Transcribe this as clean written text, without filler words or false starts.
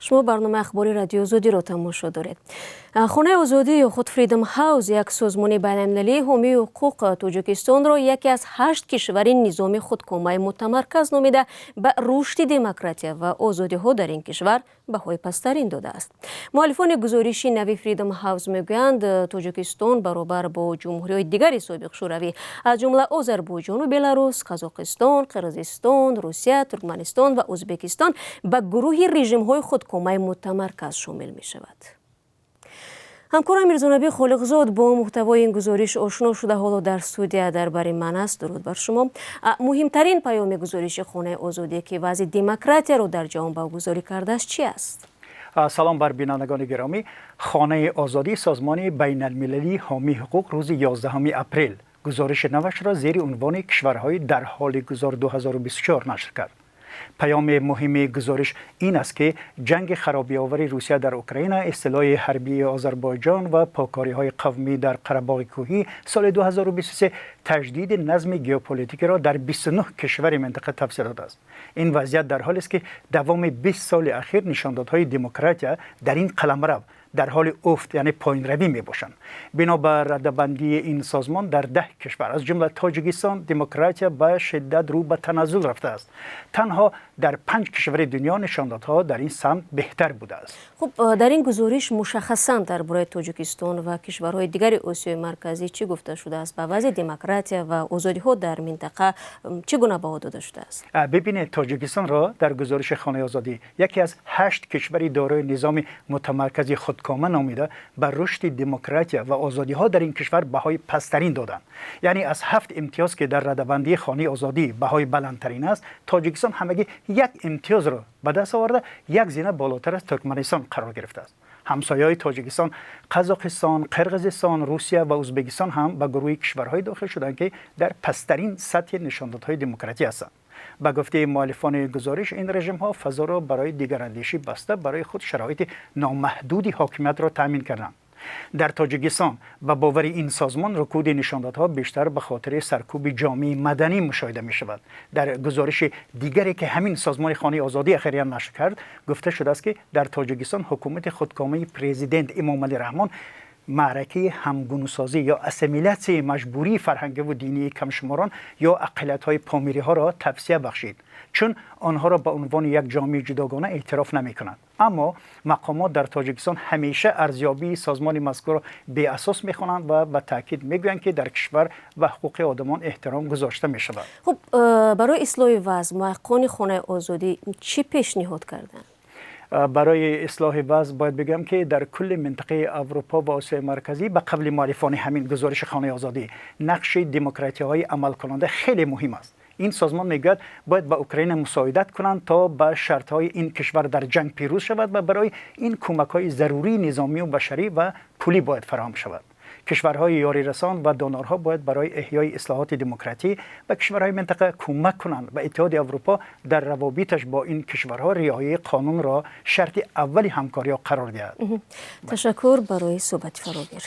شما برنامه اخباری رادیو آزادی را تماشا دارید. خانه آزادی یا خود فریدم هاوس یک سازمان بین‌المللی حامی حقوق تاجیکستان را یکی از 8 کشور نظام خودکامه متمرکز نامیده به رشد دموکراسی و آزادی ها در این کشور بهای پسترین داده است. مؤلفان گزارش نوی فریدم هاوس میگویند تاجیکستان برابر با جمهوری‌های دیگر سابق شوروی از جمله آذربایجان و بلاروس، قزاقستان، قرقیزستان، روسیه، ترکمنستان و ازبکستان به گروه رژیم‌های خودکامه متمرکز شامل می شود. همکارم میرزانبی خالقزاد با محتوای این گزارش آشنا شده، حالا در استودیو درباره من است. درود بر شما. مهمترین پیام گزارش خانه آزادی که وضع دموکراسی را در جهان برگزاری کرده است چی است؟ سلام بر بینندگان گرامی. خانه آزادی سازمان بین المللی حامی حقوق روز 11 اپریل گزارش نوش را زیر عنوان کشورهای در حال گذار 2024 نشر کرد. پیام مهم گزارش این است که جنگ خرابی‌آور روسیه در اوکراین، اصلاح حربی آذربایجان و پاکاری‌های قومی در قره‌باغ کوهی سال 2023 تجدید نظم ژئوپلیتیک را در 29 کشور منطقه تفسیر داده است. این وضعیت در حالی است که دوام 20 سال اخیر نشاندادهای دموکراسی در این قلمرو در حال افت یعنی پایین روی می باشند. بنابر ردبندی این سازمان در 10 کشور از جمله تاجیکستان دموکراسی به شدت رو به تنزل رفته است. تنها در 5 کشور دنیا نشاندادها در این سمت بهتر بوده است. خب در این گزارش مشخصاً درباره تاجیکستان و کشورهای دیگر آسیای مرکزی چی گفته شده است؟ به وضع دموکراسی و آزادی ها در منطقه چگونه بها داده شده است؟ ببینید، تاجیکستان را در گزارش خانه آزادی یکی از 8 کشور دارای نظام متمرکز خودکامه نامیده بر رشد دموکراسی و آزادی ها در این کشور بهای پسترین دادند. یعنی از 7 امتیاز که در ردبندی خانه آزادی بهای بلندترین است، تاجیکستان همگی 1 امتیاز را به دست آورده، 1 زینه بالاتر از ترکمنستان قرار گرفته است. همسایه‌های تاجیکستان قزاقستان، قرقیزستان، روسیه و ازبکستان هم به گروه کشورهای داخل شدند که در پسترین سطح نشاندادهای دموکراسی هستند. به گفته مؤلفان گزارش، این رژیم ها فضا را برای دیگراندیشی بسته برای خود شرایط نامحدودی حاکمیت را تامین کردند. در تاجیکستان به باور این سازمان رکود نشاندادها بیشتر به خاطر سرکوب جامعه مدنی مشاهده می شود. در گزارش دیگری که همین سازمان خانه آزادی اخیراً نشر کرد گفته شده است که در تاجیکستان حکومت خودکامه پرزیدنت امام علی رحمان معرکه همگونوسازی یا اسیمیلاسی مجبوری فرهنگی و دینی کمشماران یا اقلیت‌های پامیری ها را توسعه بخشید، چون آنها را به عنوان یک جامعه جداگانه اعتراف نمی‌کنند. اما مقامات در تاجیکستان همیشه ارزیابی سازمان مذکور را بی اساس می‌خوانند و به تاکید می‌گویند که در کشور و حقوق آدمان احترام گذاشته می‌شود. خب برای اصلاح وضع محققان خانه آزادی چی پیشنهاد کردند؟ برای اصلاح وضع باید بگم که در کل منطقه اروپا و آسیای مرکزی به قبل مؤلفان همین گزارش خانه آزادی نقش دموکراتی‌های عمل کننده خیلی مهم است. این سازمان میگوید باید به اوکراین مساعدت کنند تا به شرط‌های این کشور در جنگ پیروز شود و برای این کمک‌های ضروری نظامی و بشری و پولی باید فراهم شود. کشورهای یاری رسان و دونورها باید برای احیای اصلاحات دموکراتی به کشورهای منطقه کمک کنند و اتحاد اروپا در روابطش با این کشورها رعایت قانون را شرط اولی همکاری قرار دهد. تشکر برای صحبت فراگیر.